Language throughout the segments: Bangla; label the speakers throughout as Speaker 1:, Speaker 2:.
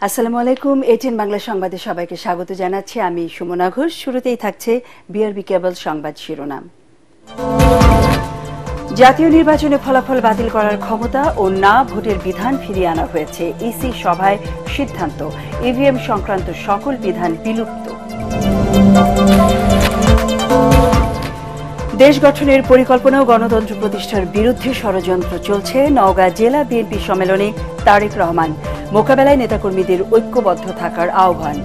Speaker 1: আসসালামু আলাইকুম। এটিএন বাংলা সংবাদে সবাইকে স্বাগত জানাচ্ছি। আমি সুমনা ঘোষ। শুরুতেই থাকছে বিআরবি কেবল সংবাদ শিরোনাম। জাতীয় নির্বাচনে ফলাফল বাতিল করার ক্ষমতা ও না ভোটের বিধান ফিরিয়ে আনা হয়েছে। ইসি সভায় সিদ্ধান্ত, ইভিএম সংক্রান্ত সকল বিধান বিলুপ্ত। দেশ গঠনের পরিকল্পনা ও গণতন্ত্র প্রতিষ্ঠার বিরুদ্ধে ষড়যন্ত্র চলছে। নওগাঁ জেলা বিএনপি সম্মেলনে তারেক রহমান মোকাবেলায় নেতাকর্মীদের ঐক্যবদ্ধ থাকার আহ্বান।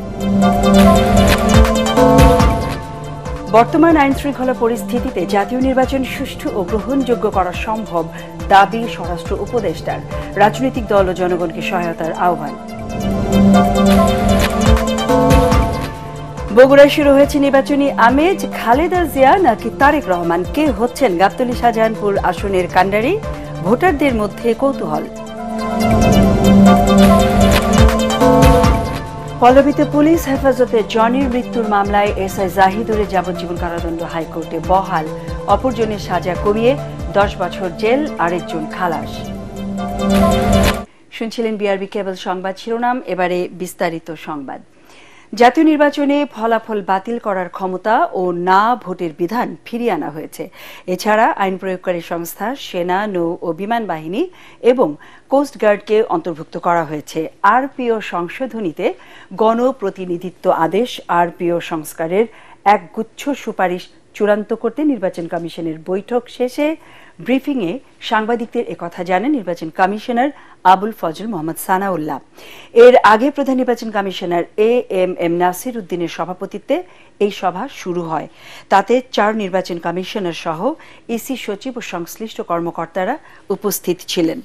Speaker 1: বর্তমান আইন শৃঙ্খলা পরিস্থিতিতে জাতীয় নির্বাচন সুষ্ঠু ও গ্রহণযোগ্য করা সম্ভব দাবি স্বরাষ্ট্র উপদেষ্টার। রাজনৈতিক দল ও জনগণকে সহায়তার আহ্বান। বগুড়ায় শুরু হয়েছে নির্বাচনী আমেজ। খালেদা জিয়া নাকি তারেক রহমান, কে হচ্ছেন গাবতলী শাহজাহানপুর আসনের কাণ্ডারি? ভোটারদের মধ্যে কৌতূহল। পল্লবীতে পুলিশ হেফাজতে জনির মৃত্যুর মামলায় এসআই জাহিদুরের যাবজ্জীবন কারাদণ্ড হাইকোর্টে বহাল। অপরজনের সাজা কমিয়ে 10 বছর জেল, আরেকজন খালাস। শুনছিলেন বিআরবি কেবল সংবাদ শিরোনাম। এবারে বিস্তারিত সংবাদ। জাতীয় নির্বাচনে ফলাফল বাতিল করার ক্ষমতা ও না ভোটের বিধান ফিরিয়ে আনা হয়েছে। এছাড়া আইন প্রয়োগকারী সংস্থা, সেনা, নৌ ও বিমান বাহিনী এবং কোস্টগার্ডকে অন্তর্ভুক্ত করা হয়েছে। আরপিও সংশোধনীতে গণপ্রতিনিধিত্ব আদেশ, আরপিও সংস্কারের এক গুচ্ছ সুপারিশ চূড়ান্ত করতে নির্বাচন কমিশনের বৈঠক শেষে ব্রিফিংয়ে সাংবাদিকদের একথা জানান নির্বাচন কমিশনার আবুল ফজল মোহাম্মদ সানাউল্লাহ। এর আগে প্রধান নির্বাচন কমিশনার এএমএম নাসির উদ্দিনের সভাপতিত্বে এই সভা শুরু হয়। তাতে 4 নির্বাচন কমিশনার সহ ইসি সচিব ও সংশ্লিষ্ট কর্মকর্তারা উপস্থিত ছিলেন।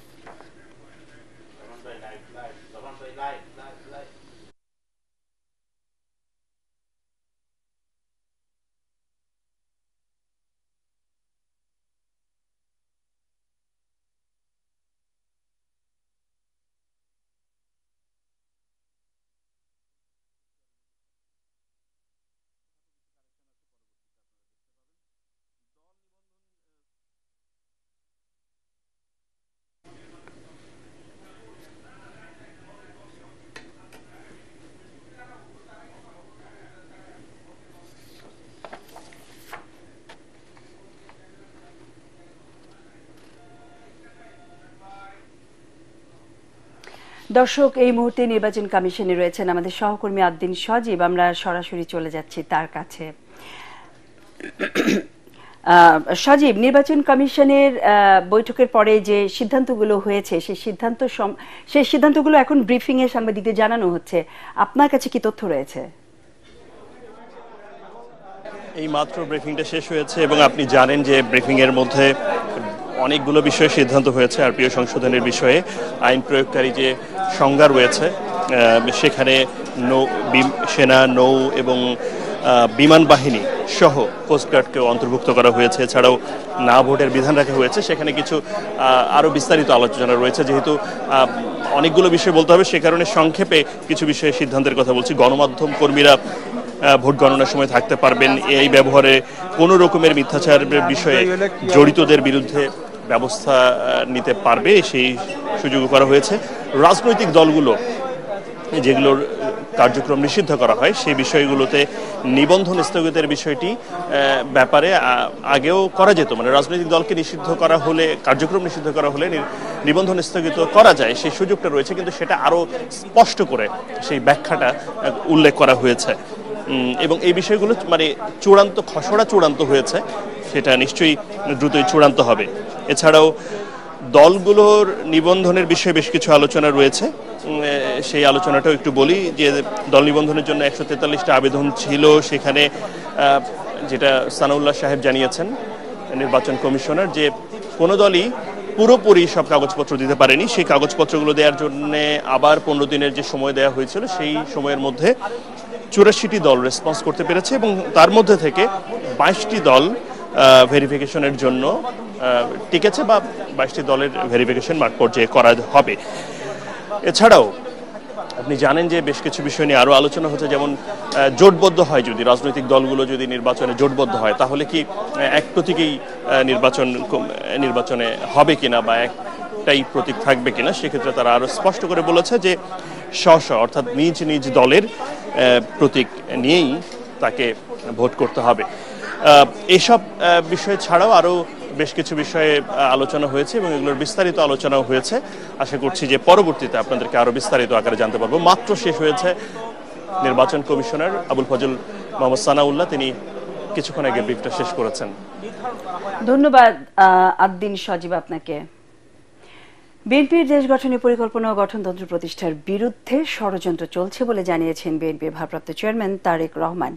Speaker 1: দর্শক, এই মুহূর্তে নির্বাচন কমিশনে রয়েছেন আমাদের সহকর্মী আদ্দিন সজীব। আমরা সরাসরি চলে যাচ্ছি তার কাছে। সজীব, নির্বাচন কমিশনের বৈঠকের পরে যে সিদ্ধান্তগুলো হয়েছে সেই সিদ্ধান্তগুলো এখন ব্রিফিং এ সাংবাদিকদের জানানো হচ্ছে। আপনার কাছে কি তথ্য রয়েছে?
Speaker 2: এই মাত্র ব্রিফিংটা শেষ হয়েছে এবং আপনি জানেন যে ব্রিফিং এর মধ্যে অনেকগুলো বিষয়ে সিদ্ধান্ত হয়েছে। আরপিও সংশোধনের বিষয়ে আইন প্রয়োগকারী যে সংজ্ঞা রয়েছে সেখানে সেনা, নৌ এবং বিমান বাহিনী সহ কোস্টগার্ডকেও অন্তর্ভুক্ত করা হয়েছে। এছাড়াও না ভোটের বিধান রাখা হয়েছে। সেখানে কিছু আরও বিস্তারিত আলোচনা রয়েছে। যেহেতু অনেকগুলো বিষয় বলতে হবে, সে কারণে সংক্ষেপে কিছু বিষয়ে সিদ্ধান্তের কথা বলছি। গণমাধ্যম কর্মীরা ভোট গণনার সময় থাকতে পারবেন। এই ব্যবহারে কোনো রকমের মিথ্যাচারের বিষয়ে জড়িতদের বিরুদ্ধে ব্যবস্থা নিতে পারবে, সেই সুযোগ করা হয়েছে। রাজনৈতিক দলগুলো যেগুলোর কার্যক্রম নিষিদ্ধ করা হয় সেই বিষয়গুলোতে নিবন্ধন স্থগিতের বিষয়টি ব্যাপারে আগেও করা যেত। মানে রাজনৈতিক দলকে নিষিদ্ধ করা হলে, কার্যক্রম নিষিদ্ধ করা হলে নিবন্ধন স্থগিত করা যায়, সেই সুযোগটা রয়েছে। কিন্তু সেটা আরও স্পষ্ট করে সেই ব্যাখ্যাটা উল্লেখ করা হয়েছে এবং এই বিষয়গুলো মানে খসড়া চূড়ান্ত হয়েছে, সেটা নিশ্চয়ই দ্রুতই চূড়ান্ত হবে। এছাড়াও দলগুলোর নিবন্ধনের বিষয়ে বেশ কিছু আলোচনা রয়েছে। সেই আলোচনাটাও একটু বলি যে দল নিবন্ধনের জন্য 143টা আবেদন ছিল। সেখানে যেটা সানাউল্লাহ সাহেব জানিয়েছেন, নির্বাচন কমিশনার, যে কোনো দলই পুরোপুরি সব কাগজপত্র দিতে পারেনি। সেই কাগজপত্রগুলো দেওয়ার জন্য আবার 15 দিনের যে সময় দেওয়া হয়েছিল, সেই সময়ের মধ্যে 84টি দল রেসপন্স করতে পেরেছে এবং তার মধ্যে থেকে 22টি দল ভেরিফিকেশনের জন্য টিকেছে বা 22টি দলের ভেরিফিকেশন মাঠ পর্যায়ে করা হবে। এছাড়াও আপনি জানেন যে বেশ কিছু বিষয় নিয়ে আরও আলোচনা হচ্ছে। যেমন জোটবদ্ধ হয়, যদি রাজনৈতিক দলগুলো যদি নির্বাচনে জোটবদ্ধ হয় তাহলে কি এক প্রতীকেই নির্বাচনে হবে কিনা বা একটাই প্রতীক থাকবে কিনা। সেক্ষেত্রে তারা আরও স্পষ্ট করে বলেছে যে অর্থাৎ নিজ নিজ দলের প্রতীক নিয়েই তাকে ভোট করতে হবে। এসব বিষয় ছাড়াও আরো বেশ কিছু বিষয়ে আলোচনা হয়েছে এবং এগুলোর বিস্তারিত আলোচনাও হয়েছে। আশা করছি যে পরবর্তীতে আপনাদেরকে আরো বিস্তারিত আকারে জানতে পারবো। মাত্র শেষ হয়েছে নির্বাচন কমিশনার আবুল ফজল মোহাম্মদ সানাউল্লাহ, তিনি কিছুক্ষণ আগে ব্রিফটা শেষ করেছেন।
Speaker 1: ধন্যবাদ আদ্দিন সজীব আপনাকে। বিএনপির দেশ গঠনের পরিকল্পনা ও গঠনতন্ত্র প্রতিষ্ঠার বিরুদ্ধে ষড়যন্ত্র চলছে বলে জানিয়েছেন বিএনপির ভারপ্রাপ্ত চেয়ারম্যান তারেক রহমান।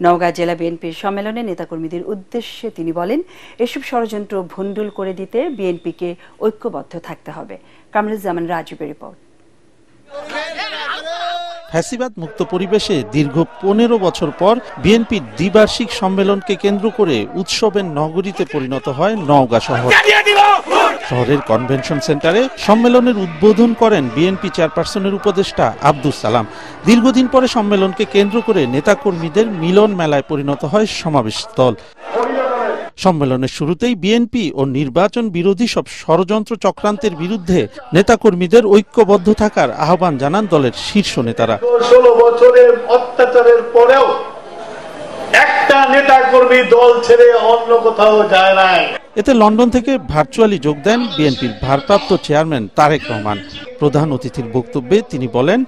Speaker 1: নওগাঁ জেলা বিএনপির সম্মেলনে নেতাকর্মীদের উদ্দেশ্যে তিনি বলেন, এসব ষড়যন্ত্র ভণ্ডুল করে দিতে বিএনপিকে ঐক্যবদ্ধ থাকতে হবে। কামরুজ্জামান রাজীবের রিপোর্ট।
Speaker 3: ফ্যাসিবাদ মুক্ত পরিবেশে দীর্ঘ 15 বছর পর বিএনপির দ্বিবার্ষিক সম্মেলনকে কেন্দ্র করে উৎসবের নগরীতে পরিণত হয় নওগাঁ শহর। শহরের কনভেনশন সেন্টারে সম্মেলনের উদ্বোধন করেন বিএনপি চেয়ারপারসনের উপদেষ্টা আব্দুস সালাম। দীর্ঘদিন পরে সম্মেলনকে কেন্দ্র করে নেতাকর্মীদের মিলন মেলায় পরিণত হয় সমাবেশস্থল। সম্মেলনের শুরুতেই বিএনপি ও নির্বাচন বিরোধী সব ষড়যন্ত্র চক্রান্তের বিরুদ্ধে নেতাকর্মীদের ঐক্যবদ্ধ থাকার আহ্বান জানান দলের শীর্ষ নেতারা।
Speaker 4: 16 বছরের অত্যাচারের পরেও একটা নেতাকর্মী দল ছেড়ে অন্য কোথাও যায় নাই।
Speaker 3: এতে লন্ডন থেকে ভার্চুয়ালি যোগ দেন বিএনপির ভারপ্রাপ্ত চেয়ারম্যান তারেক রহমান। প্রধান অতিথির বক্তব্যে তিনি বলেন,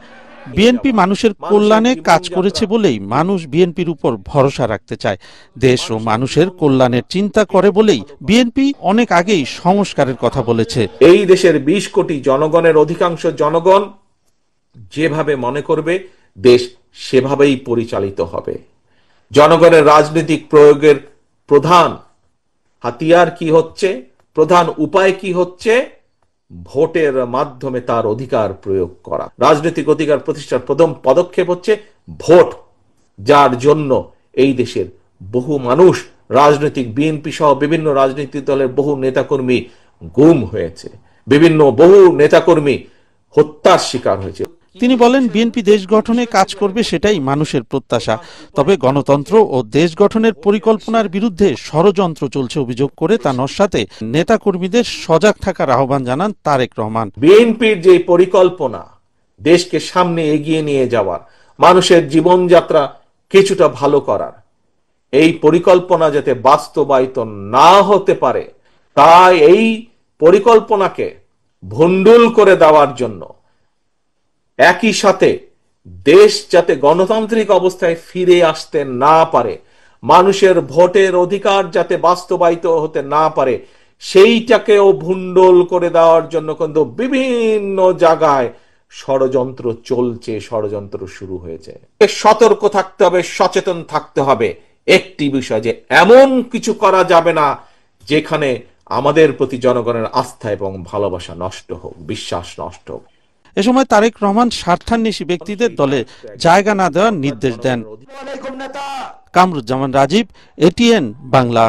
Speaker 3: বিএনপি মানুষের কল্যাণে কাজ করেছে বলেই মানুষ বিএনপির উপর ভরসা রাখতে চায়। দেশ ও মানুষের কল্যাণের চিন্তা করে বলেই বিএনপি অনেক আগেই সংস্কারের কথা বলেছে।
Speaker 5: এই দেশের 20 কোটি জনগণের অধিকাংশ জনগণ যেভাবে মনে করবে দেশ সেভাবেই পরিচালিত হবে। জনগণের রাজনৈতিক প্রয়োগের প্রধান হাতিয়ার কি হচ্ছে, প্রধান উপায় কি হচ্ছে? ভোটের মাধ্যমে তার অধিকার প্রয়োগ করা। রাজনৈতিক অধিকার প্রতিষ্ঠার প্রথম পদক্ষেপ হচ্ছে ভোট, যার জন্য এই দেশের বহু মানুষ, রাজনৈতিক বিএনপি সহ বিভিন্ন রাজনৈতিক দলের বহু নেতাকর্মী গুম হয়েছে, বহু নেতাকর্মী হত্যার শিকার হয়েছে।
Speaker 3: তিনি বলেন, বিএনপি দেশ গঠনে কাজ করবে, সেটাই মানুষের প্রত্যাশা। তবে গণতন্ত্র ও দেশ গঠনের পরিকল্পনার বিরুদ্ধে ষড়যন্ত্র চলছে অভিযোগ করে তা নস্যাতে নেতাকর্মীদের সজাগ থাকার আহ্বান জানান তারেক রহমান।
Speaker 5: বিএনপির যে পরিকল্পনা দেশকে সামনে এগিয়ে নিয়ে যাওয়ার, মানুষের জীবনযাত্রা কিছুটা ভালো করার, এই পরিকল্পনা যাতে বাস্তবায়িত না হতে পারে, তাই এই পরিকল্পনাকে ভণ্ডুল করে দেওয়ার জন্য একই সাথে দেশ যাতে গণতান্ত্রিক অবস্থায় ফিরে আসতে না পারে, মানুষের ভোটের অধিকার যাতে বাস্তবায়িত হতে না পারে, সেইটাকেও ভণ্ডুল করে দেওয়ার জন্য কিন্তু বিভিন্ন জায়গায় ষড়যন্ত্র চলছে, ষড়যন্ত্র শুরু হয়েছে। সতর্ক থাকতে হবে, সচেতন থাকতে হবে একটি বিষয়, যে এমন কিছু করা যাবে না যেখানে আমাদের প্রতি জনগণের আস্থা এবং ভালোবাসা নষ্ট হোক, বিশ্বাস নষ্ট হোক।
Speaker 3: এ সময় তারেক রহমান স্বার্থান্বেষী ব্যক্তিদের দলে জায়গা না দেওয়ার নির্দেশ দেন। কামরুজ্জামান রাজীব, এটিএন বাংলা।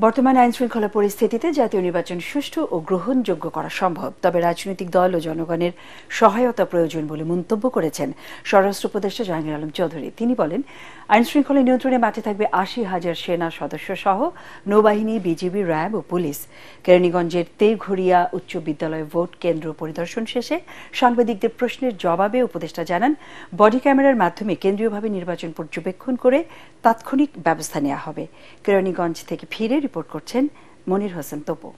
Speaker 1: বর্তমান আইন শৃঙ্খলা পরিস্থিতিতে জাতীয় নির্বাচন সুষ্ঠু ও গ্রহণযোগ্য করা সম্ভব, তবে রাজনৈতিক দল ও জনগণের সহায়তা প্রয়োজন বলে মন্তব্য করেছেন স্বরাষ্ট্র উপদেষ্টা জাহাঙ্গীর আলম চৌধুরী। তিনি বলেন, আইন শৃঙ্খলা নিয়ন্ত্রণে মাঠে থাকবে 80,000 সেনা সদস্য সহ নৌবাহিনী, বিজিবি, র্যাব ও পুলিশ। কেরানীগঞ্জের তেঘরিয়া উচ্চ বিদ্যালয়ে ভোট কেন্দ্র পরিদর্শন শেষে সাংবাদিকদের প্রশ্নের জবাবে উপদেষ্টা জানান, বডি ক্যামেরার মাধ্যমে কেন্দ্রীয়ভাবে নির্বাচন পর্যবেক্ষণ করে তাৎক্ষণিক ব্যবস্থা নেওয়া হবে। কেরানীগঞ্জ থেকে ফিরে রিপোর্ট করছেন মনির হোসেন তোপো।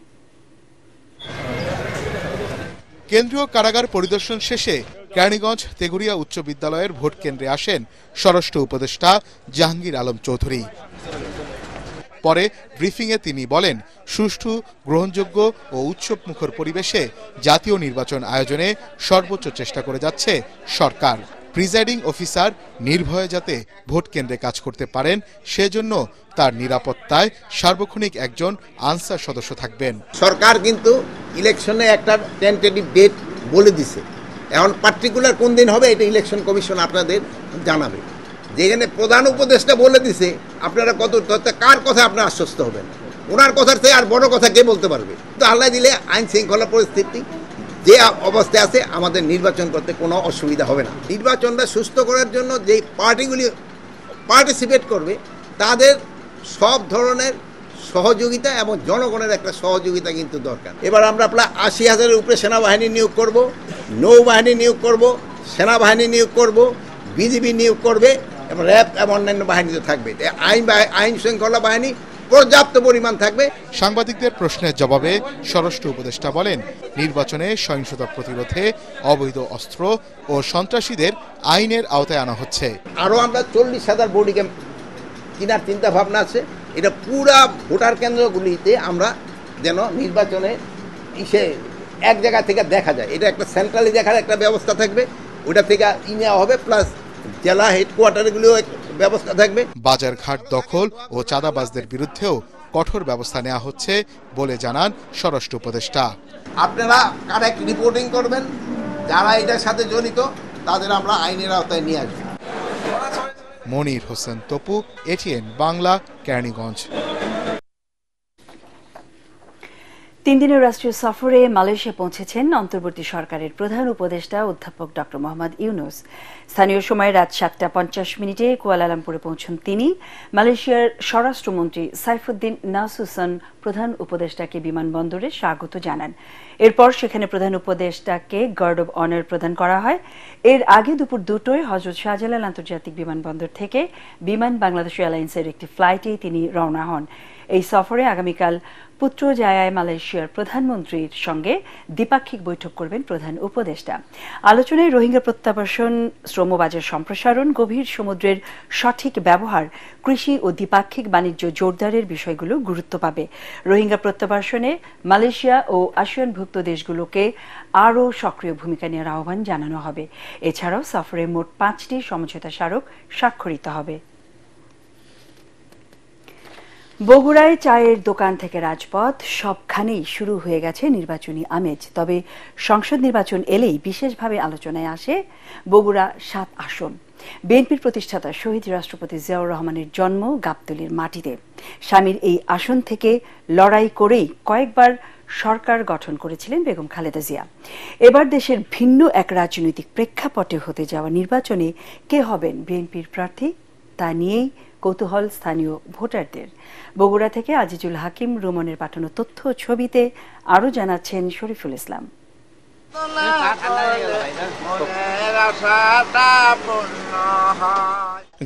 Speaker 6: কেন্দ্রীয় কারাগার পরিদর্শন শেষে কেরানীগঞ্জ তেঘরিয়া উচ্চ বিদ্যালয়ের ভোট কেন্দ্রে আসেন স্বরাষ্ট্র উপদেষ্টা জাহাঙ্গীর আলম চৌধুরী। পরে ব্রিফিংয়ে তিনি বলেন, সুষ্ঠু, গ্রহণযোগ্য ও উৎসবমুখর পরিবেশে জাতীয় নির্বাচন আয়োজনে সর্বোচ্চ চেষ্টা করে যাচ্ছে সরকার। প্রিজাইডিং অফিসার নির্ভয়ে যাতে ভোট কেন্দ্রে কাজ করতে পারেন, সেজন্য তার নিরাপত্তায় সার্বক্ষণিক একজন আনসার সদস্য থাকবেন।
Speaker 7: সরকার কিন্তু ইলেকশনে একটা টেন্টেটিভ ডেট বলে দিছে, এখন পার্টিকুলার কোন দিন হবে এটা ইলেকশন কমিশন আপনাদের জানাবে। যেখানে প্রধান উপদেষ্টা বলে দিছে, আপনারা কার কথা আপনারা আশ্বস্ত হবেন? ওনার কথার চেয়ে আর বড় কথা কে বলতে পারবে? তো আল্লাহ দিলে আইন শৃঙ্খলা পরিস্থিতি যে অবস্থায় আছে, আমাদের নির্বাচন করতে কোনো অসুবিধা হবে না। নির্বাচনটা সুস্থ করার জন্য যে পার্টিগুলি পার্টিসিপেট করবে, তাদের সব ধরনের সহযোগিতা এবং জনগণের একটা সহযোগিতা কিন্তু দরকার। এবার আমরা 80,000-এর উপরে সেনাবাহিনী নিয়োগ করব, নৌবাহিনী নিয়োগ করব, সেনাবাহিনী নিয়োগ করব, বিজিবি নিয়োগ করবে এবং র্যাব এবং অন্যান্য বাহিনী তো থাকবে। আইন শৃঙ্খলা বাহিনী পর্যাপ্ত পরিমাণ থাকবে।
Speaker 6: সাংবাদিকদের প্রশ্নের জবাবে স্বরাষ্ট্র উপদেষ্টা বলেন, নির্বাচনে সহিংসতা প্রতিরোধে অবৈধ অস্ত্র ও সন্ত্রাসীদের আইনের আওতায় আনা হচ্ছে।
Speaker 7: আরও আমরা 40,000 বডি ক্যাম্প কেনার চিন্তা ভাবনা আছে। এটা পুরা ভোটার কেন্দ্রগুলিতে আমরা যেন নির্বাচনে এক জায়গা থেকে দেখা যায়, এটা একটা সেন্ট্রালি দেখার একটা ব্যবস্থা থাকবে, ওটা থেকে নেওয়া হবে, প্লাস জেলা হেডকোয়ার্টারগুলিও ব্যবস্থা থাকবে।
Speaker 6: বাজারঘাট দখল ও চাঁদাবাজদের বিরুদ্ধেও কঠোর ব্যবস্থা নেওয়া হচ্ছে বলে জানান স্বরাষ্ট্র উপদেষ্টা।
Speaker 7: আপনারা কারেক্ট রিপোর্টিং করবেন, যারা এটার সাথে জড়িত তাদের আমরা আইনের আওতায় নিয়ে আসবো।
Speaker 6: মনির হোসেন তপু, এটিএন বাংলা, কেরানীগঞ্জ।
Speaker 1: 3 দিনের রাষ্ট্রীয় সফরে মালয়েশিয়া পৌঁছেছেন অন্তর্বর্তী সরকারের প্রধান উপদেষ্টা অধ্যাপক ডক্টর মোহাম্মদ ইউনুস। স্থানীয় সময় রাত 7:50 কুয়ালালামপুরে পৌঁছন তিনি। মালয়েশিয়ার স্বরাষ্ট্রমন্ত্রী সাইফুদ্দিন নাসুসন প্রধান উপদেষ্টাকে বিমানবন্দরে স্বাগত জানান। এরপর সেখানে প্রধান উপদেষ্টাকে গার্ড অব অনার প্রদান করা হয়। এর আগে দুপুর 2টায় হযরত শাহজালাল আন্তর্জাতিক বিমানবন্দর থেকে বিমান বাংলাদেশ এয়ারলাইন্সের একটি ফ্লাইটে তিনি রওনা হন। এই সফরে আগামীকাল পুত্রজায়ায় মালয়েশিয়ার প্রধানমন্ত্রীর সঙ্গে দ্বিপাক্ষিক বৈঠক করবেন প্রধান উপদেষ্টা। আলোচনায় রোহিঙ্গা প্রত্যাবাসন, শ্রমবাজার সম্প্রসারণ, গভীর সমুদ্রের সঠিক ব্যবহার, কৃষি ও দ্বিপাক্ষিক বাণিজ্য জোরদারের বিষয়গুলো গুরুত্ব পাবে। রোহিঙ্গা প্রত্যাবাসনে মালয়েশিয়া ও আসিয়ানভুক্ত দেশগুলোকে আরও সক্রিয় ভূমিকা নেওয়ার আহ্বান জানানো হবে। এছাড়াও সফরে মোট 5টি সমঝোতা স্মারক স্বাক্ষরিত হবে। বগুড়ায় চায়ের দোকান থেকে রাজপথ সবখানেই শুরু হয়ে গেছে নির্বাচনী আমেজ। তবে সংসদ নির্বাচন এলেই বিশেষভাবে আলোচনায় আসে বগুড়া 7 আসন। বিএনপির প্রতিষ্ঠাতা শহীদ রাষ্ট্রপতি জিয়াউর রহমানের জন্ম গাবতলীর মাটিতে। স্বামীর এই আসন থেকে লড়াই করেই কয়েকবার সরকার গঠন করেছিলেন বেগম খালেদা জিয়া। এবার দেশের ভিন্ন এক রাজনৈতিক প্রেক্ষাপটে হতে যাওয়া নির্বাচনে কে হবেন বিএনপির প্রার্থী, তা নিয়েই কৌতূহল স্থানীয় ভোটারদের। বগুড়া থেকে আজিজুল হাকিম রুমনের পাঠানো তথ্য ছবিতে আরও জানাচ্ছেন শরীফুল ইসলাম।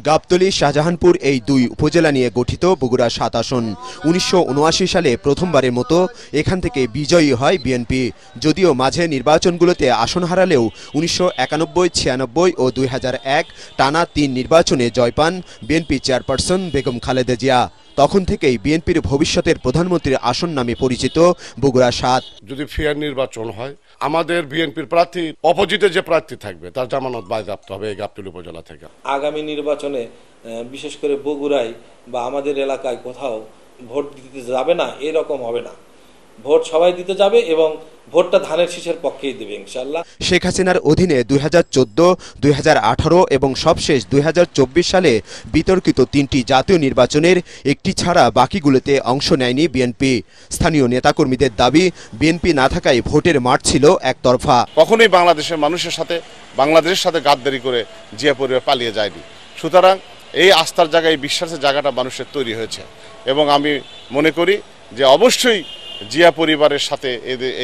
Speaker 8: গাবতলী, শাহজাহানপুর এই 2 উপজেলা নিয়ে গঠিত বগুড়া 7 আসন। 1979 সালে প্রথমবারের মতো এখান থেকে বিজয়ী হয় বিএনপি। যদিও মাঝে নির্বাচনগুলোতে আসন হারালেও 1991, 96 ও 2001 টানা 3 নির্বাচনে জয় পান বিএনপি চেয়ারপারসন বেগম খালেদা জিয়া। তখন থেকেই বিএনপির ভবিষ্যতের প্রধানমন্ত্রীর আসন নামে পরিচিত বগুড়া 7।
Speaker 9: যদি ফেয়ার নির্বাচন হয়, আমাদের বিএনপির প্রার্থী অপোজিটে যে প্রার্থী থাকবে তার জামানত বাজেয়াপ্ত হবে এই গাবতলী উপজেলা থেকে।
Speaker 10: আগামী নির্বাচনে বিশেষ করে বগুড়ায় বা আমাদের এলাকায় কোথাও ভোট দিতে যাবে না এরকম হবে না। ভোট সবাই দিতে যাবে এবং ভোটটা ধানের শীষের পক্ষেই দেবে ইনশাআল্লাহ।
Speaker 8: শেখ হাসিনার অধীনে 2014, 2018 এবং সবশেষ 2024 সালে বিতর্কিত 3টি জাতীয় নির্বাচনের একটি ছাড়া বাকিগুলোতে অংশ নেয়নি বিএনপি। স্থানীয় নেতাকর্মীদের দাবি, বিএনপি না থাকায় ভোটের মাঠ ছিল একতরফা।
Speaker 9: কখনোই বাংলাদেশের সাথে গাদ্দারি করে জিয়া পরিবার পালিয়ে যায়নি। সুতরাং এই আস্থার জায়গায়, বিশ্বাসের জায়গাটা মানুষের তৈরি হয়েছে এবং আমি মনে করি যে অবশ্যই জিয়া পরিবারের সাথে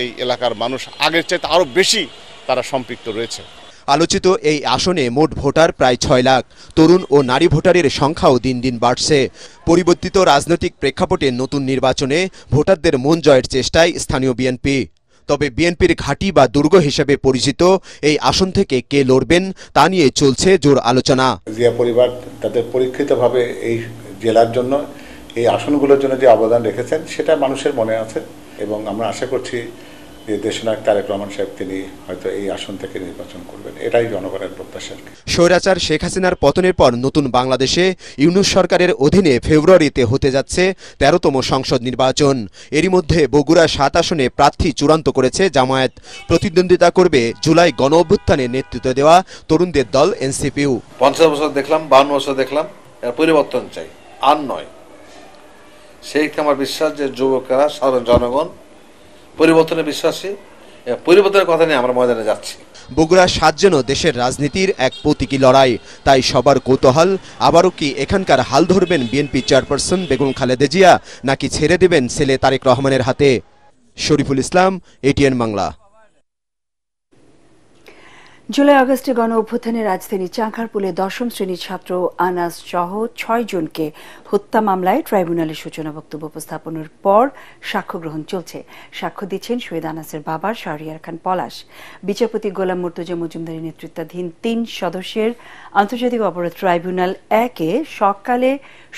Speaker 9: এই এলাকার মানুষ আগের চাইতে আরো বেশি তারা সম্পৃক্ত রয়েছে।
Speaker 8: আলোচিত এই আসনে মোট ভোটার প্রায় 6 লাখ। তরুণ ও নারী ভোটারের সংখ্যাও দিন দিন বাড়ছে। পরিবর্তিত রাজনৈতিক প্রেক্ষাপটে নতুন নির্বাচনে ভোটারদের মন জয়ের চেষ্টায় স্থানীয় বিএনপি। তবে বিএনপির ঘাঁটি বা দুর্গ হিসেবে পরিচিত এই আসন থেকে কে লড়বেন তা নিয়ে চলছে জোর আলোচনা।
Speaker 11: জিয়া পরিবার তাদের পরীক্ষিতভাবে এই জেলার জন্য, এই আসনগুলোর জন্য যে অবদান রেখেছেন সেটা মানুষের মনে আছে এবং আমরা আশা করছি যে দেশনায়ক তারেক রহমান সাহেব তিনি হয়তো এই আসন থেকে নির্বাচন করবেন, এটাই জনগণের প্রত্যাশা।
Speaker 8: স্বৈরাচার শেখ হাসিনার পতনের পর নতুন বাংলাদেশে ইউনূস সরকারের অধীনে ফেব্রুয়ারিতে হতে যাচ্ছে 13তম সংসদ নির্বাচন। এরই মধ্যে বগুড়া 7 আসনে প্রার্থী চূড়ান্ত করেছে জামায়াত। প্রতিদ্বন্দ্বিতা করবে জুলাই গণঅভ্যুত্থানে নেতৃত্ব দেওয়া তরুণদের দল এনসিপিউ।
Speaker 12: 50 বছর দেখলাম, 52 বছর দেখলাম, এর পরিবর্তন চাই, আর নয়। সেই আমার বিশ্বাস যে যুবকেরা, সাধারণ জনগণ পরিবর্তনে বিশ্বাসী, পরিবর্তনের কথা নিয়ে আমরা ময়দানে যাচ্ছি।
Speaker 8: বগুড়া 7 যেন দেশের রাজনীতির এক প্রতীকী লড়াই। তাই সবার কৌতূহল, আবারও কি এখানকার হাল ধরবেন বিএনপি চেয়ারপারসন বেগম খালেদা জিয়া, নাকি ছেড়ে দেবেন ছেলে তারেক রহমানের হাতে? শরীফুল ইসলাম, এটিএন বাংলা।
Speaker 1: জুলাই আগস্টে গণ অভ্যুত্থানে রাজধানী চাঁখারপুলে 10ম শ্রেণীর ছাত্র আনাস সহ 6 জনকে হত্যা মামলায় ট্রাইব্যুনালে সূচনা বক্তব্য উপস্থাপনের পর সাক্ষ্য গ্রহণ চলছে। সাক্ষ্য দিচ্ছেন শহীদ আনাসের বাবা শাহরিয়ার খান পলাশ। বিচারপতি গোলাম মুর্তজা মজুমদারের নেতৃত্বাধীন 3 সদস্যের আন্তর্জাতিক অপরাধ ট্রাইব্যুনাল 1-এ সকালে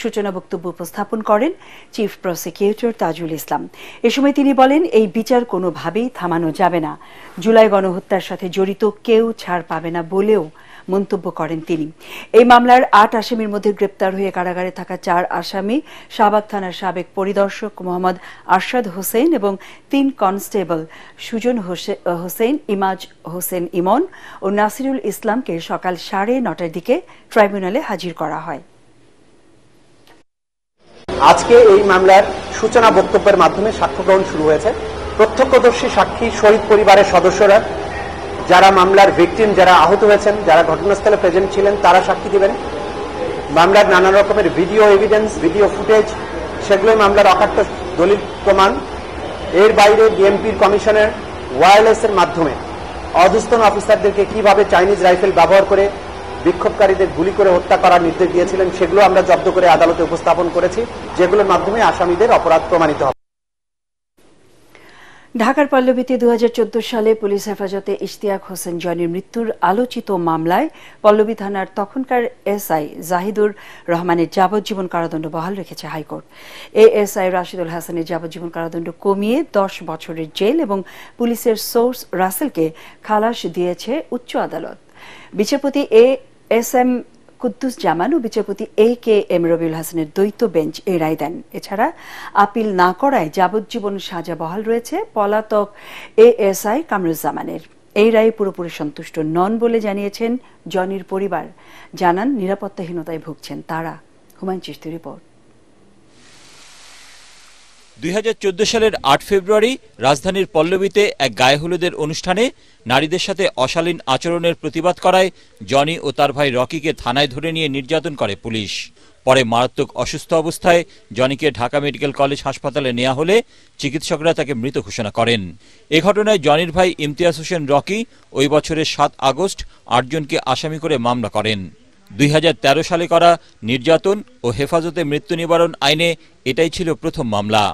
Speaker 1: সূচনা বক্তব্য উপস্থাপন করেন চিফ প্রসিকিউটর তাজুল ইসলাম। এ সময় তিনি বলেন, এই বিচার কোনোভাবেই থামানো যাবে না। জুলাই গণহত্যার সাথে জড়িত কেউ ছাড় পাবে না বলেও মন্তব্য করেন তিনি। এই মামলার 8 আসামির মধ্যে গ্রেপ্তার হয়ে কারাগারে থাকা 4 আসামি শাহবাগ থানার সাবেক পরিদর্শক মোহাম্মদ আরশাদ হোসেন এবং 3 কনস্টেবল সুজন হোসেন, ইমাজ হোসেন ইমন ও নাসিরুল ইসলামকে সকাল 9:30টার দিকে ট্রাইব্যুনালে হাজির করা হয়।
Speaker 13: আজকে এই মামলার সূচনা বক্তব্যের মাধ্যমে সাক্ষ্য গ্রহণ শুরু হয়েছে। প্রত্যক্ষদর্শী সাক্ষী, শহীদ পরিবারের সদস্যরা, যারা মামলার ভিকটিম, যারা আহত হয়েছেন, যারা ঘটনাস্থলে প্রেজেন্ট ছিলেন, তারা সাক্ষী দিবেন। মামলার নানা রকমের ভিডিও এভিডেন্স, ভিডিও ফুটেজ, সেগুলোই মামলার অকাট্য দলিল প্রমাণ। এর বাইরে বিএনপির কমিশনের ওয়্যারলেসের মাধ্যমে অধস্তন অফিসারদেরকে কিভাবে চাইনিজ রাইফেল ব্যবহার করে বিক্ষোভকারীদের গুলি করে হত্যা করার নির্দেশ দিয়েছিলেন, সেগুলো আমরা জব্দ করে আদালতে উপস্থাপন করেছি, যেগুলোর মাধ্যমে আসামিদের অপরাধ প্রমাণিত হবে।
Speaker 1: ঢাকার পল্লবীতে 2014 সালে পুলিশ হেফাজতে ইশতিয়াক হোসেন জনির মৃত্যুর আলোচিত মামলায় পল্লবী থানার তখনকার এসআই জাহিদুর রহমানের যাবজ্জীবন কারাদণ্ড বহাল রেখেছে হাইকোর্ট। এএসআই রাশিদুল হাসানের যাবজ্জীবন কারাদণ্ড কমিয়ে 10 বছরের জেল এবং পুলিশের সোর্স রাসেলকে খালাস দিয়েছে উচ্চ আদালত। বিচারপতি এস.এম. কুদ্দুস জামান ও বিচারপতি এ.কে.এম. রবিউল হাসানের দ্বৈত বেঞ্চ এই রায় দেন। এছাড়া আপিল না করায় যাবজ্জীবন সাজা বহাল রয়েছে পলাতক এএসআই কামরুজ্জামানের। এই রায়ে পুরোপুরি সন্তুষ্ট নন বলে জানিয়েছেন জনির পরিবার। জানান, নিরাপত্তাহীনতায় ভুগছেন তারা। হুমায়ুন চিশতি রিপোর্ট।
Speaker 14: 2014 সালের 8 ফেব্রুয়ারি রাজধানীর পল্লবীতে এক গায়ে হলুদের অনুষ্ঠানে নারীদের সাথে অশালীন আচরণের প্রতিবাদ করায় জনি ও তার ভাই রকিকে থানায় ধরে নিয়ে নির্যাতন করে পুলিশ। পরে মারাত্মক অসুস্থ অবস্থায় জনিকে ঢাকা মেডিকেল কলেজ হাসপাতালে নেওয়া হলে চিকিৎসকরা তাকে মৃত ঘোষণা করেন। এ ঘটনায় জনির ভাই ইমতিয়াজ হোসেন রকি ওই বছরের 7 আগস্ট 8 জনকে আসামি করে মামলা করেন। 2013 সালে করা নির্যাতন ও হেফাজতে মৃত্যু নিবারণ আইনে এটাই ছিল প্রথম মামলা।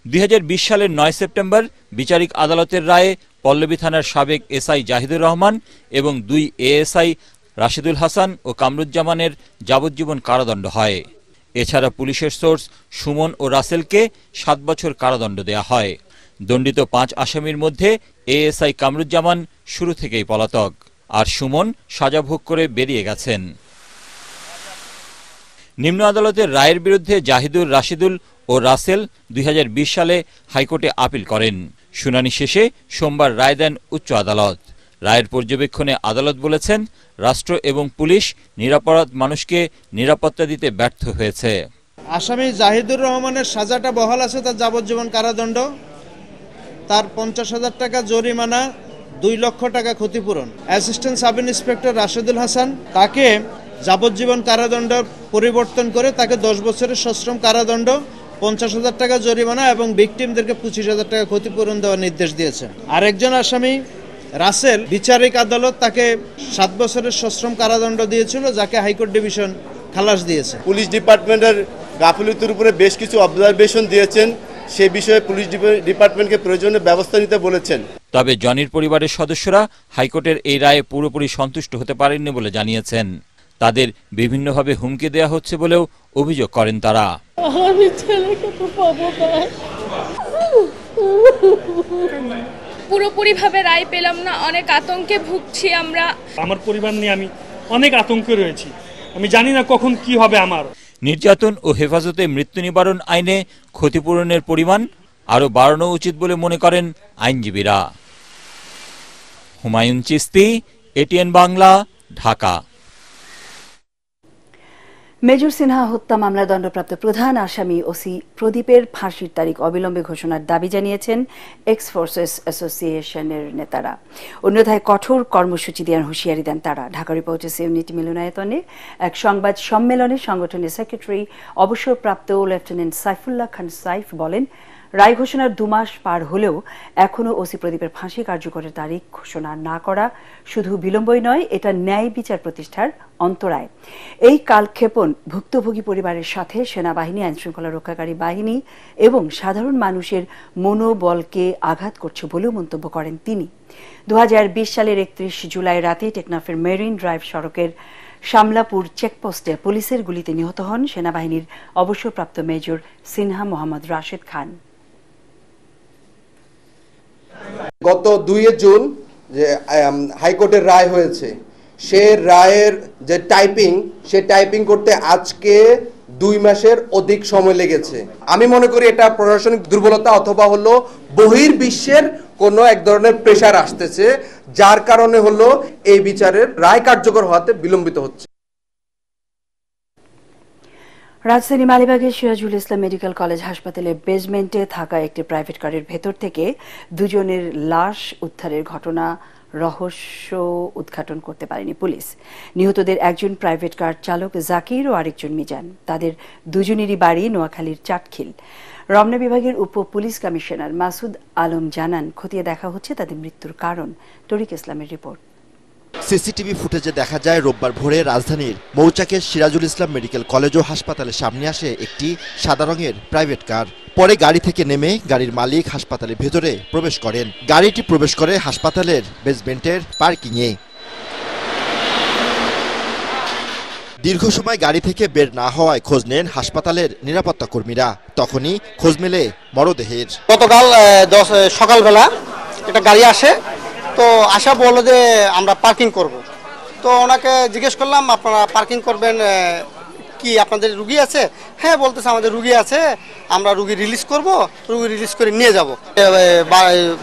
Speaker 14: 2020 সালের 9 সেপ্টেম্বর বিচারিক আদালতের রায়ে পল্লবী থানার সাবেক এসআই জাহিদুর রহমান এবং 2 এএসআই রাশিদুল হাসান ও কামরুজ্জামানের যাবজ্জীবন কারাদণ্ড হয়। এছাড়া পুলিশের সোর্স সুমন ও রাসেলকে 7 বছর কারাদণ্ড দেয়া হয়। দণ্ডিত 5 আসামির মধ্যে এএসআই কামরুজ্জামান শুরু থেকেই পলাতক, আর সুমন সাজা ভোগ করে বেরিয়ে গেছেন। নিম্ন আদালতের রায়ের বিরুদ্ধে জাহিদুর, রাশিদুল ও রাসেল 2020 সালে হাইকোর্টে আপিল করেন। শুনানি শেষে সোমবার রায় দেন উচ্চ আদালত। রায়ের পর্যবেক্ষণে আদালত বলেছেন, রাষ্ট্র এবং পুলিশ নিরাপরাধ মানুষকে নিরাপত্তা দিতে ব্যর্থ হয়েছে।
Speaker 15: আসামি জাহিদুর রহমানের সাজাটা বহাল আছে, তার যাবজ্জীবন কারাদণ্ড, তার 50,000 টাকা জরিমানা, 2 লক্ষ টাকা ক্ষতিপূরণ। Assistant sub inspector Rashidul Hasan, তাকে যাবজ্জীবন কারাদণ্ড পরিবর্তন করে তাকে 10 বছরের সশ্রম কারাদণ্ড, 50,000 টাকা জরিমানা এবং ভিকটিমদেরকে 25,000 টাকা ক্ষতিপূরণ দেওয়ার নির্দেশ দিয়েছে। আরেকজন আসামি রাসেল, বিচারিক আদালত তাকে 7 বছরের সশ্রম কারাদণ্ড দিয়েছিল, যাকে হাইকোর্ট ডিভিশন খালাস দিয়েছে।
Speaker 16: পুলিশ ডিপার্টমেন্টের গাফিলতির উপরে বেশ কিছু অবজারভেশন দিয়েছেন, সে বিষয়ে পুলিশ ডিপার্টমেন্টকে প্রয়োজনীয় ব্যবস্থা নিতে বলেছেন।
Speaker 14: তবে জনির পরিবারের সদস্যরা হাইকোর্টের এই রায়ে পুরোপুরি সন্তুষ্ট হতে পারেননি বলে জানিয়েছেন। তাদের বিভিন্নভাবে হুমকি দেয়া হচ্ছে বলেও অভিযোগ করেন তারা।
Speaker 17: আমি ছেলেকে তো পাবো না, পুরোপুরিভাবে রায় পেলাম না, অনেক আতঙ্কে ভুগছি আমরা।
Speaker 18: আমার পরিবার নিয়ে আমি অনেক আতঙ্কে রয়েছি, আমি জানি না কখন কি হবে আমার।
Speaker 14: নির্যাতন ও হেফাজতে মৃত্যু নিবারণ আইনে ক্ষতিপূরণের পরিমাণ আরও বাড়ানো উচিত বলে মনে করেন আইনজীবীরা। হুমায়ুন চিশতি, এটিএন বাংলা, ঢাকা।
Speaker 1: মেজর সিনহা হত্যা মামলা দণ্ডপ্রাপ্ত প্রধান আসামি ওসি প্রদীপের ফাঁসির তারিখ অবিলম্বে ঘোষণার দাবি জানিয়েছেন এক্স ফোর্সেস অ্যাসোসিয়েশনের নেতারা। অন্যথায় কঠোর কর্মসূচি দেওয়ার হুঁশিয়ারি দেন তারা। ঢাকা রিপোর্টার্স ইউনিটি মিলনায়তনে এক সংবাদ সম্মেলনে সংগঠনের সেক্রেটারি অবসরপ্রাপ্ত লেফটেন্যান্ট সাইফুল্লাহ খান সাইফ বলেন, রায় ঘোষণার 2 মাস পার হলেও এখনও ওসি প্রদীপের ফাঁসি কার্যকরের তারিখ ঘোষণা না করা শুধু বিলম্বই নয়, এটা ন্যায় বিচার প্রতিষ্ঠার অন্তরায়। এই কালক্ষেপণ ভুক্তভোগী পরিবারের সাথে সেনাবাহিনী, আইনশৃঙ্খলা রক্ষাকারী বাহিনী এবং সাধারণ মানুষের মনোবলকে আঘাত করছে বলেও মন্তব্য করেন তিনি। 2020 সালের 31 জুলাই রাতে টেকনাফের মেরিন ড্রাইভ সড়কের শামলাপুর চেকপোস্টে পুলিশের গুলিতে নিহত হন সেনাবাহিনীর অবসরপ্রাপ্ত মেজর সিনহা মোহাম্মদ রাশেদ খান।
Speaker 19: গত 2 জুন যে হাইকোর্টের রায় হয়েছে, সে রায়ের যে টাইপিং করতে আজকে 2 মাসের অধিক সময় লেগেছে। আমি মনে করি এটা প্রশাসনিক দুর্বলতা অথবা হলো বহির্বিশ্বের কোনো এক ধরনের প্রেসার আসতেছে, যার কারণে হলো এই বিচারের রায় কার্যকর হওয়াতে বিলম্বিত হচ্ছে।
Speaker 1: রাজধানী মালিবাগের সিরাজুল ইসলাম মেডিকেল কলেজ হাসপাতালের বেজমেন্টে থাকা একটি প্রাইভেট কারের ভেতর থেকে 2 জনের লাশ উদ্ধারের ঘটনা রহস্য উদ্ঘাটন করতে পারেনি পুলিশ। নিহতদের একজন প্রাইভেট কার চালক জাকির ও আরেকজন মিজান। তাদের দুজনেরই বাড়ি নোয়াখালীর চাটখিল। রমনা বিভাগের উপ পুলিশ কমিশনার মাসুদ আলম জানান, খতিয়ে দেখা হচ্ছে তাদের মৃত্যুর কারণ। তরিক ইসলামের রিপোর্ট।
Speaker 20: সিসিটিভি ফুটেজে দেখা যায় রোববার ভোরে রাজধানীর মৌচাকের সিরাজুল ইসলাম মেডিকেল কলেজ ও হাসপাতালের সামনে আসে একটি সাদা রঙের প্রাইভেট কার। পরে গাড়ি থেকে নেমে গাড়ির মালিক হাসপাতালের ভেতরে প্রবেশ করেন। গাড়িটি প্রবেশ করে হাসপাতালের বেসমেন্টের পার্কিংয়ে। দীর্ঘ সময় গাড়ি থেকে বের না হওয়ায় খোঁজ নেন হাসপাতালের নিরাপত্তা কর্মীরা। তখনই খোঁজ মেলে মরদেহের।
Speaker 21: গতকাল সকালবেলা একটা গাড়ি আসে, তো আশা বললো যে আমরা পার্কিং করব। তো ওনাকে জিজ্ঞেস করলাম, আপনারা পার্কিং করবেন কি, আপনাদের রুগী আছে? হ্যাঁ বলতেছে, আমাদের রুগী আছে, আমরা রুগী রিলিজ করব, রুগী রিলিজ করে নিয়ে যাব।